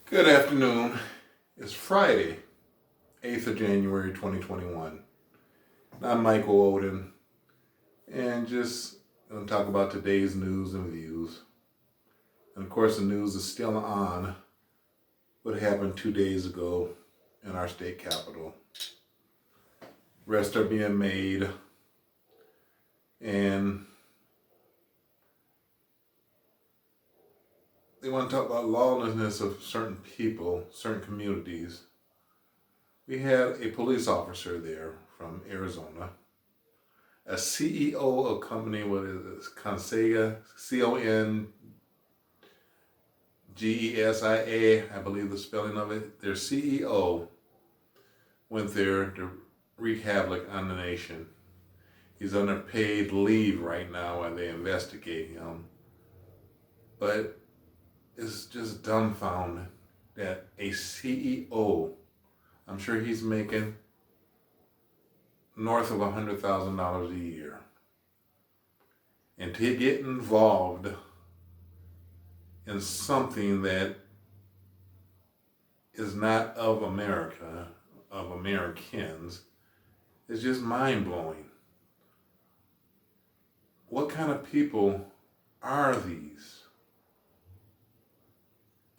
Good afternoon. It's Friday, 8th of January 2021. I'm Michael Oden, and just going to talk about today's news and views. And of course, the news is still on what happened 2 days ago in our state capital. Arrests are being made, and they want to talk about lawlessness of certain people, certain communities. We had a police officer there from Arizona, a CEO of a company, what is it, Consaga, Congesia, I believe the spelling of it. Their CEO went there to wreak havoc on the nation. He's under paid leave right now while they investigate him. But it's just dumbfounding that a CEO, I'm sure he's making north of $100,000 a year, and to get involved in something that is not of America, of Americans, is just mind-blowing. What kind of people are these?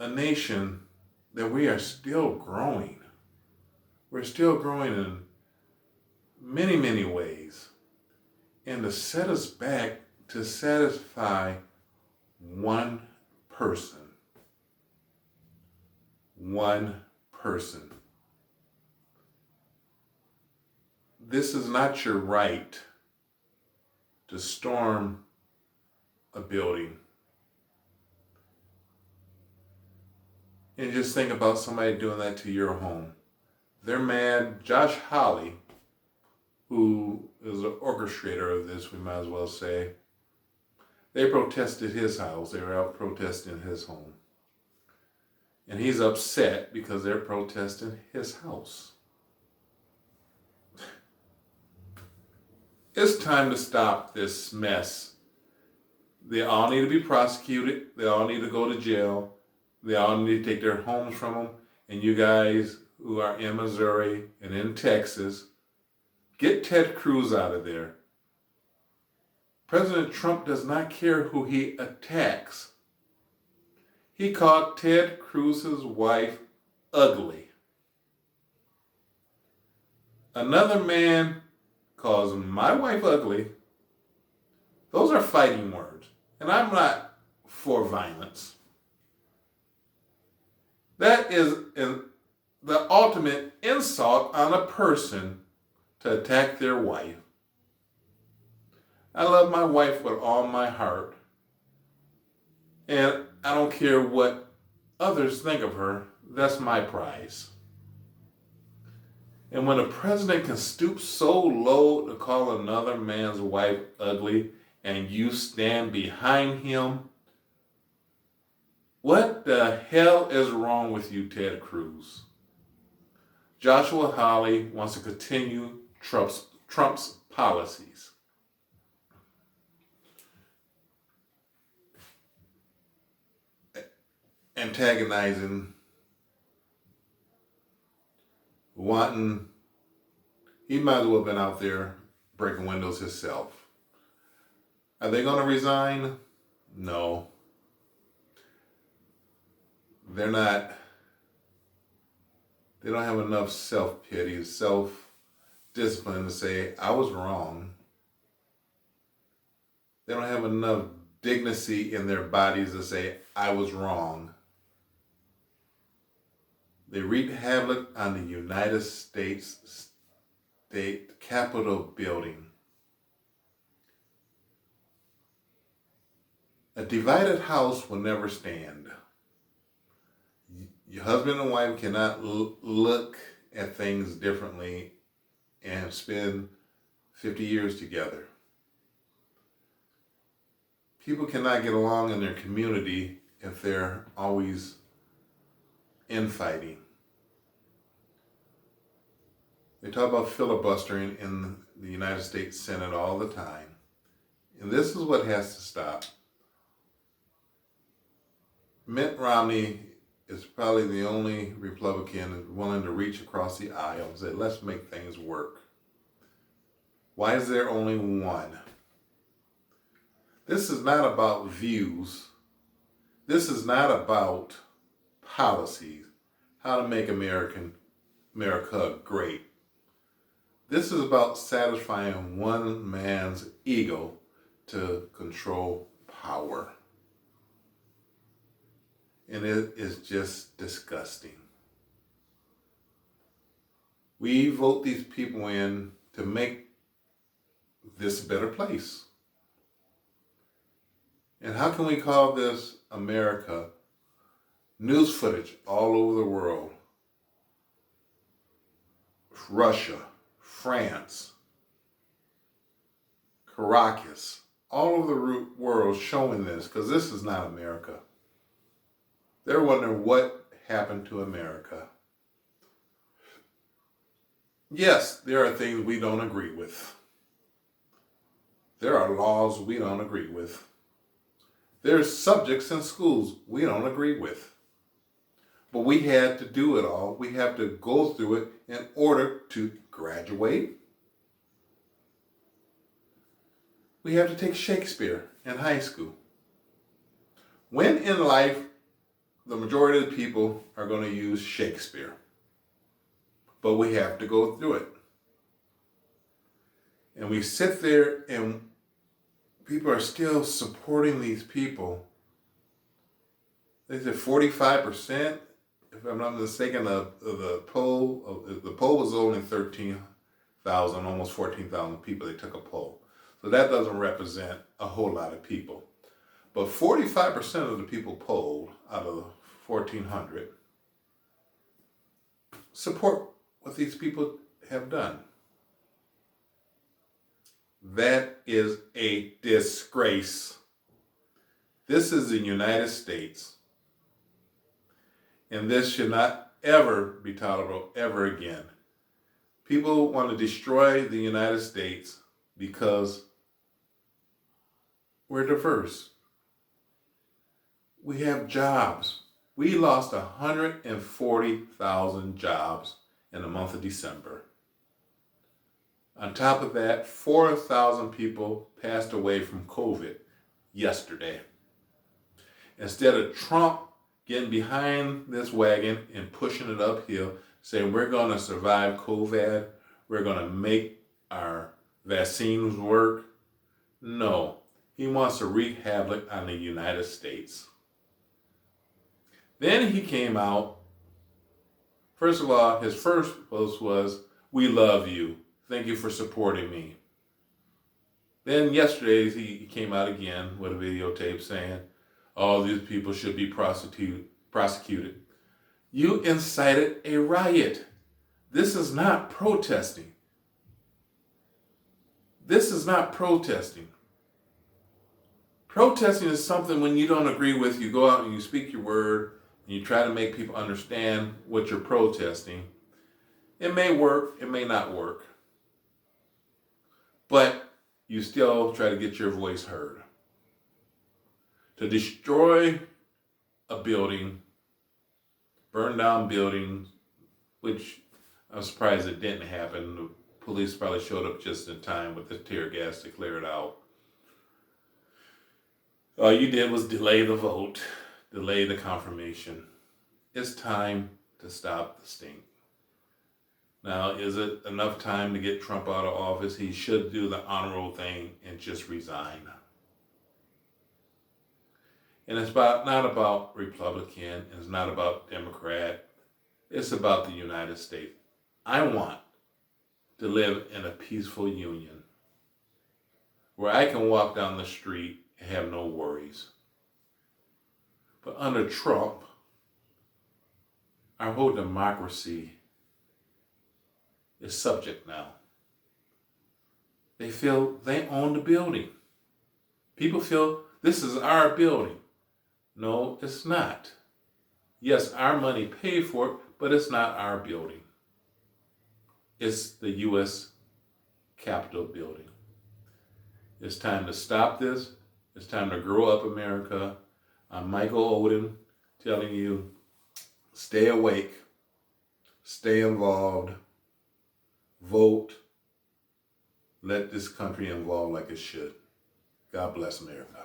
A nation that we are still growing. We're still growing in many, many ways. And to set us back to satisfy one person. One person. This is not your right to storm a building. And just think about somebody doing that to your home. They're mad. Josh Hawley, who is the orchestrator of this, we might as well say, they protested his house. They were out protesting his home. And he's upset because they're protesting his house. It's time to stop this mess. They all need to be prosecuted. They all need to go to jail. They all need to take their homes from them. And you guys who are in Missouri and in Texas, get Ted Cruz out of there. President Trump does not care who he attacks. He called Ted Cruz's wife ugly. Another man calls my wife ugly. Those are fighting words. And I'm not for violence. That is the ultimate insult on a person to attack their wife. I love my wife with all my heart. And I don't care what others think of her. That's my prize. And when a president can stoop so low to call another man's wife ugly and you stand behind him, what the hell is wrong with you, Ted Cruz? Joshua Hawley wants to continue Trump's policies. Antagonizing, wanting, he might as well have been out there breaking windows himself. Are they going to resign? No. They're not. They don't have enough self-pity, self-discipline to say, I was wrong. They don't have enough dignity in their bodies to say, I was wrong. They wreaked havoc on the United States State Capitol building. A divided house will never stand. Your husband and wife cannot look at things differently and spend 50 years together. People cannot get along in their community if they're always infighting. They talk about filibustering in the United States Senate all the time. And this is what has to stop. Mitt Romney is probably the only Republican willing to reach across the aisle and say, let's make things work. Why is there only one? This is not about views. This is not about policies, how to make America great. This is about satisfying one man's ego to control power. And it is just disgusting. We vote these people in to make this a better place. And how can we call this America? News footage all over the world. Russia, France, Caracas, all over the world showing this, because this is not America. They're wondering what happened to America. Yes, there are things we don't agree with. There are laws we don't agree with. There's subjects in schools we don't agree with. But we had to do it all. We have to go through it in order to graduate. We have to take Shakespeare in high school. When in life, the majority of the people are going to use Shakespeare. But we have to go through it. And we sit there and people are still supporting these people. They said 45%, if I'm not mistaken, the poll was only 13,000, almost 14,000 people. They took a poll. So that doesn't represent a whole lot of people. But 45% of the people polled out of the 1,400 support what these people have done. That is a disgrace. This is the United States. And this should not ever be tolerable ever again. People want to destroy the United States because we're diverse. We have jobs. We lost 140,000 jobs in the month of December. On top of that, 4,000 people passed away from COVID yesterday. Instead of Trump getting behind this wagon and pushing it uphill, saying we're going to survive COVID, we're going to make our vaccines work. No, he wants to wreak havoc on the United States. Then he came out. First of all, his first post was, "We love you. Thank you for supporting me." Then yesterday he came out again with a videotape saying, all these people should be prosecuted. You incited a riot. This is not protesting. This is not protesting. Protesting is something when you don't agree with, you go out and you speak your word, and you try to make people understand what you're protesting. It may work, it may not work. But you still try to get your voice heard. To destroy a building, burn down buildings, which I'm surprised it didn't happen. The police probably showed up just in time with the tear gas to clear it out. All you did was delay the vote, delay the confirmation. It's time to stop the stink. Now, is it enough time to get Trump out of office? He should do the honorable thing and just resign. And it's not about Republican, it's not about Democrat, it's about the United States. I want to live in a peaceful union where I can walk down the street and have no worries. But under Trump, our whole democracy is subject now. They feel they own the building. People feel this is our building. No, it's not. Yes, our money paid for it, but it's not our building. It's the U.S. Capitol building. It's time to stop this. It's time to grow up, America. I'm Michael Oden telling you, stay awake, stay involved, vote, let this country evolve like it should. God bless America.